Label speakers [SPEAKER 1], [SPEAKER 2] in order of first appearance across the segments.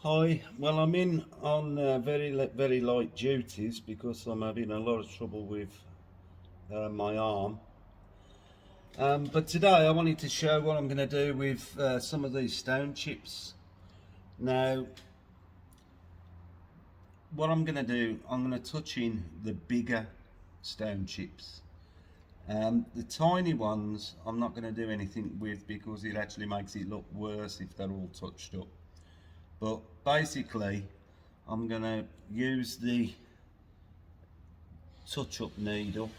[SPEAKER 1] Hi, well, I'm in on very light duties because I'm having a lot of trouble with my arm. But today I wanted to show what I'm going to do with some of these stone chips. Now, what I'm going to do, I'm going to touch in the bigger stone chips. The tiny ones I'm not going to do anything with because it actually makes it look worse if they're all touched up. But basically, I'm going to use the touch up needle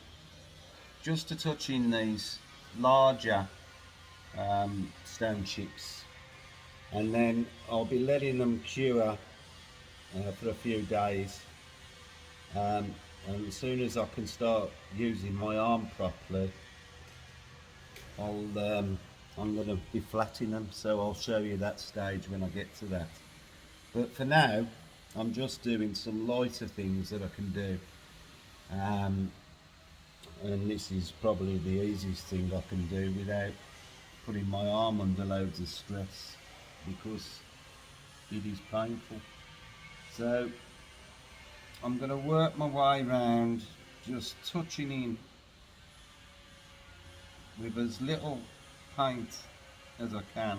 [SPEAKER 1] just to touch in these larger stone chips, and then I'll be letting them cure for a few days, and as soon as I can start using my arm properly, I'm going to be flattening them, so I'll show you that stage when I get to that. But for now, I'm just doing some lighter things that I can do. And this is probably the easiest thing I can do without putting my arm under loads of stress, because it is painful. So I'm going to work my way around, just touching in with as little paint as I can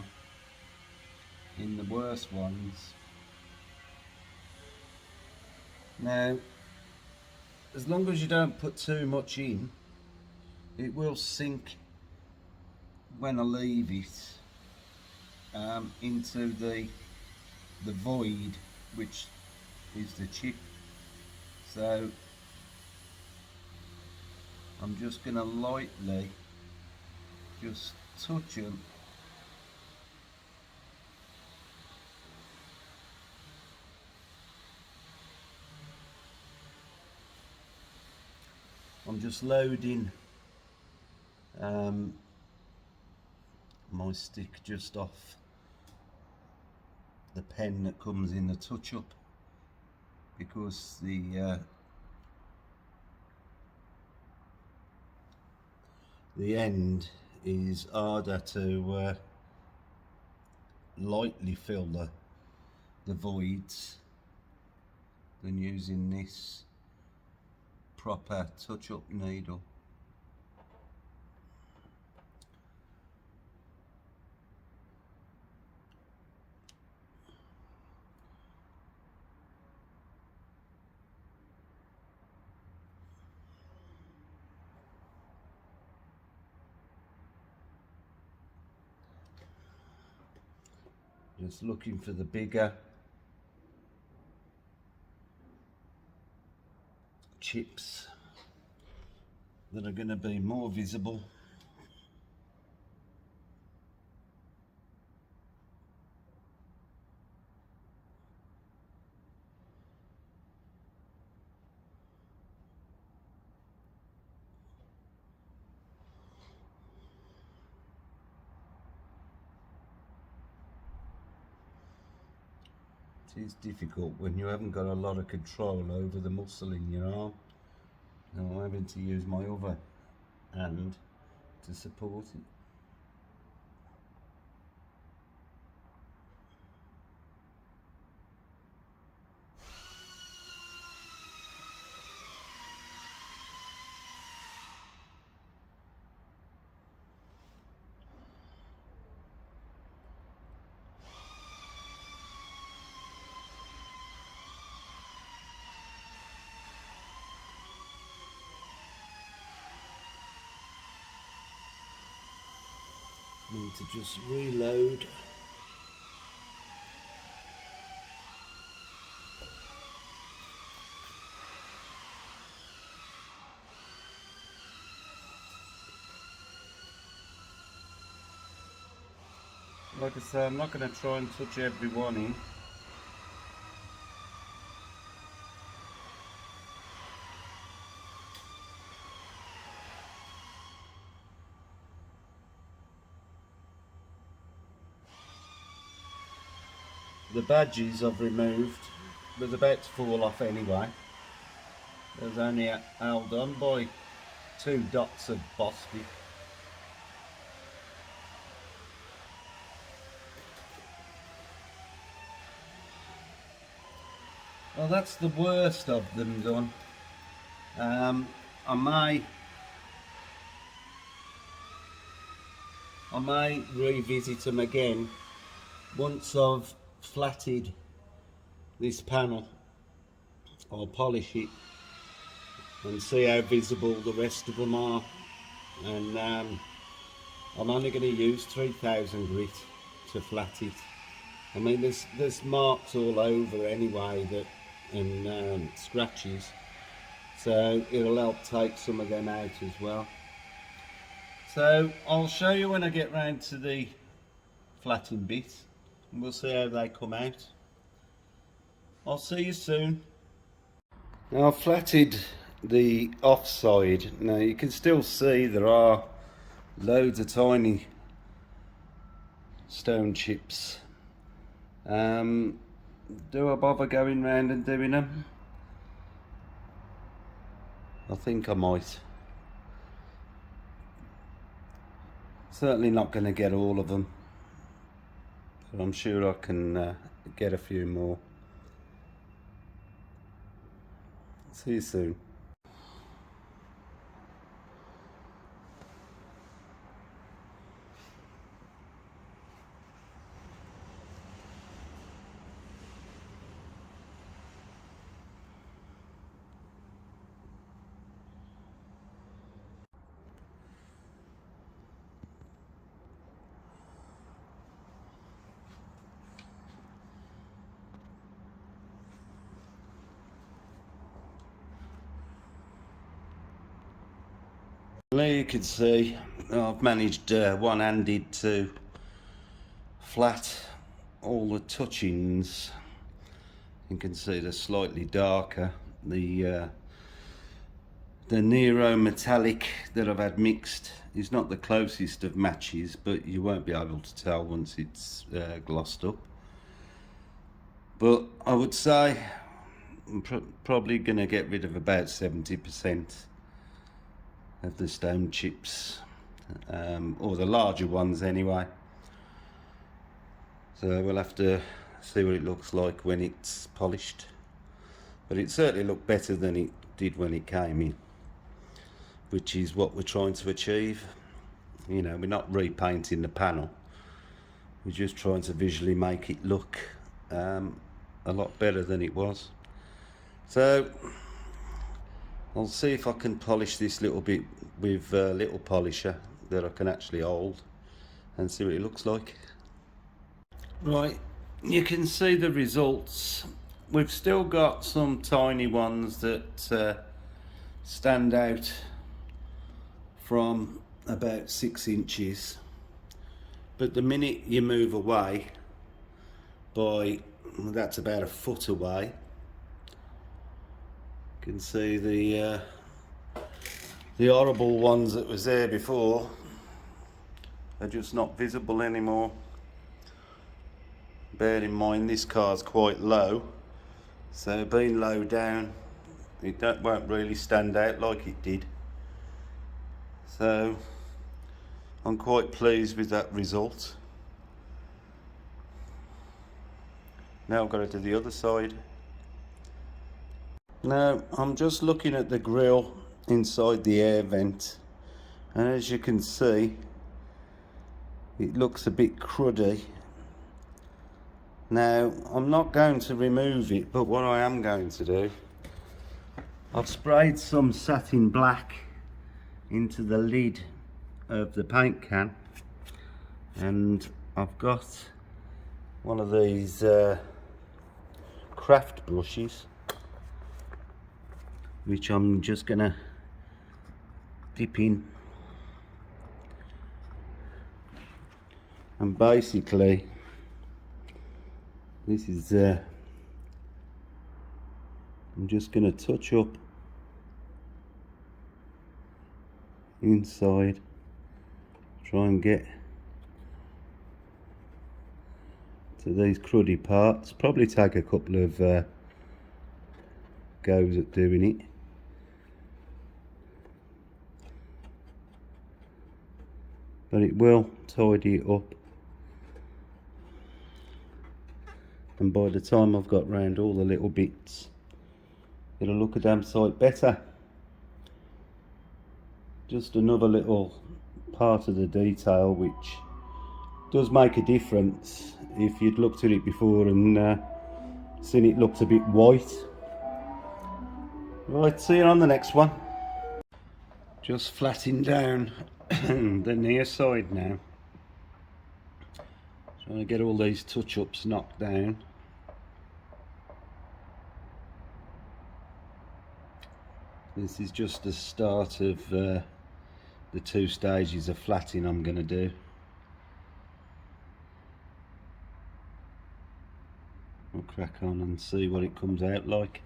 [SPEAKER 1] in the worst ones. Now, as long as you don't put too much in, it will sink when I leave it into the void, which is the chip. So I'm just going to lightly just touch them I'm just loading my stick just off the pen that comes in the touch-up, because the end is harder to lightly fill the voids than using this proper touch-up needle. Just looking for the bigger chips that are going to be more visible. It is difficult when you haven't got a lot of control over the muscle in your arm. Now I'm having to use my other hand to support it. Need to just reload. Like I say, I'm not going to try and touch every one in. The badges I've removed was about to fall off anyway. There was only held on by 2 dots of Bosby. Well, that's the worst of them done. I may revisit them again once I've flatted this panel. I'll polish it and see how visible the rest of them are. And I'm only going to use 3000 grit to flat it. I mean, there's marks all over anyway that and scratches, so it'll help take some of them out as well. So I'll show you when I get round to the flatting bit, and we'll see how they come out. I'll see you soon. Now I've flatted the offside. Now you can still see there are loads of tiny stone chips. Do I bother going round and doing them? I think I might. Certainly not going to get all of them, but I'm sure I can get a few more. See you soon. There you can see I've managed one-handed to flat all the touchings. You can see they're slightly darker. The Nero metallic that I've had mixed is not the closest of matches, but you won't be able to tell once it's glossed up. But I would say I'm probably going to get rid of about 70% of the stone chips, or the larger ones anyway. So we'll have to see what it looks like when it's polished, but it certainly looked better than it did when it came in, which is what we're trying to achieve. You know, we're not repainting the panel, we're just trying to visually make it look a lot better than it was. So I'll see if I can polish this little bit with a little polisher that I can actually hold and see what it looks like. Right, you can see the results. We've still got some tiny ones that stand out from about 6 inches, but the minute you move away by, that's about a foot away, you can see the horrible ones that was there before are just not visible anymore. Bear in mind this car's quite low, so being low down it won't really stand out like it did. So I'm quite pleased with that result. Now I've got to do the other side. Now I'm just looking at the grille inside the air vent, and as you can see it looks a bit cruddy. Now I'm not going to remove it, but what I am going to do, I've sprayed some satin black into the lid of the paint can, and I've got one of these craft brushes which I'm just gonna dip in, and basically this is I'm just gonna touch up inside, try and get to these cruddy parts. Probably take a couple of goes at doing it. But it will tidy it up, and by the time I've got round all the little bits it'll look a damn sight better. Just another little part of the detail which does make a difference if you'd looked at it before and seen it looked a bit white. Right, see you on the next one. Just flattening down the near side now. Trying to get all these touch-ups knocked down. This is just the start of the 2 stages of flatting I'm going to do. We'll crack on and see what it comes out like.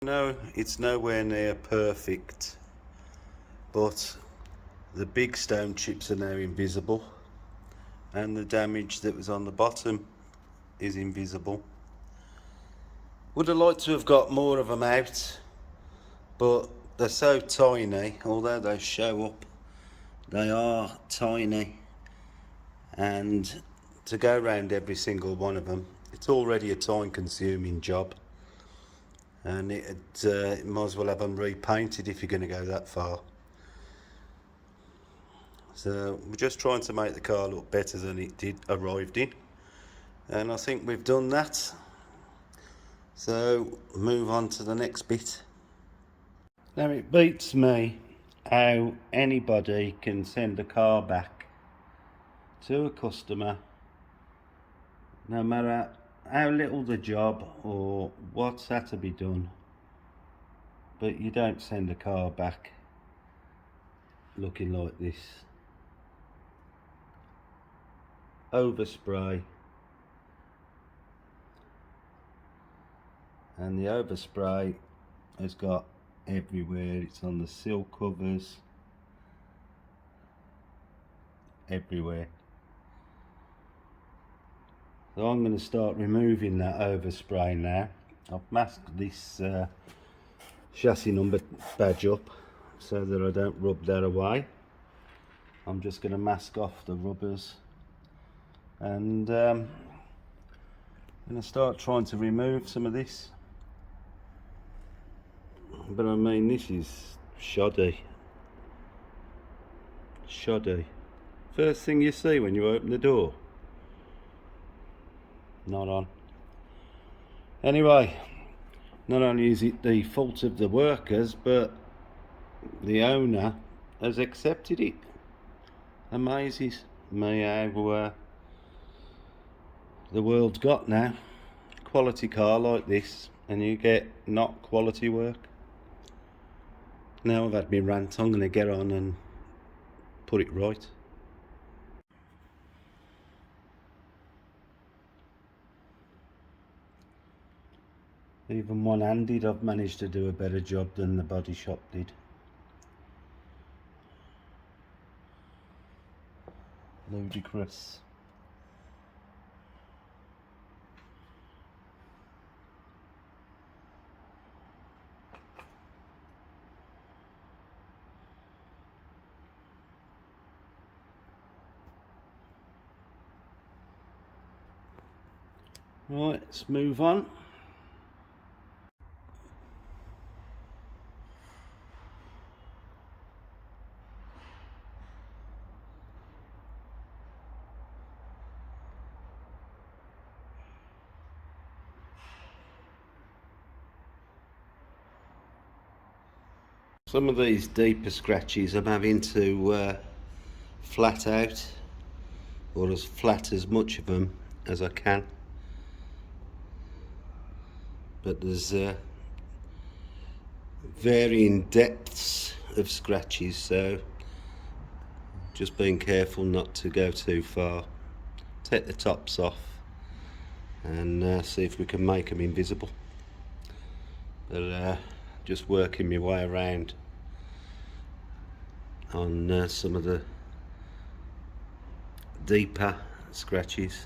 [SPEAKER 1] No, it's nowhere near perfect, but the big stone chips are now invisible and the damage that was on the bottom is invisible. Would have liked to have got more of them out, but they're so tiny. Although they show up, they are tiny, and to go around every single one of them, it's already a time consuming job, and it might as well have them repainted if you're going to go that far. So we're just trying to make the car look better than it arrived in, and I think we've done that. So move on to the next bit. Now it beats me how anybody can send a car back to a customer, no matter how little the job or what's had to be done, but you don't send a car back looking like this. Overspray, and the overspray has got everywhere. It's on the sill covers, everywhere. So I'm going to start removing that overspray now. I've masked this chassis number badge up so that I don't rub that away. I'm just going to mask off the rubbers, and I'm going to start trying to remove some of this. But I mean, this is shoddy. Shoddy. First thing you see when you open the door. Not on. Anyway, not only is it the fault of the workers, but the owner has accepted it. Amazes me how the world's got now. Quality car like this, and you get not quality work. Now I've had my rant, I'm going to get on and put it right. Even one-handed, I've managed to do a better job than the body shop did. Ludicrous. Right, let's move on. Some of these deeper scratches I'm having to flat out, or as flat as much of them as I can. But there's varying depths of scratches, so just being careful not to go too far. Take the tops off and see if we can make them invisible. But just working my way around on some of the deeper scratches.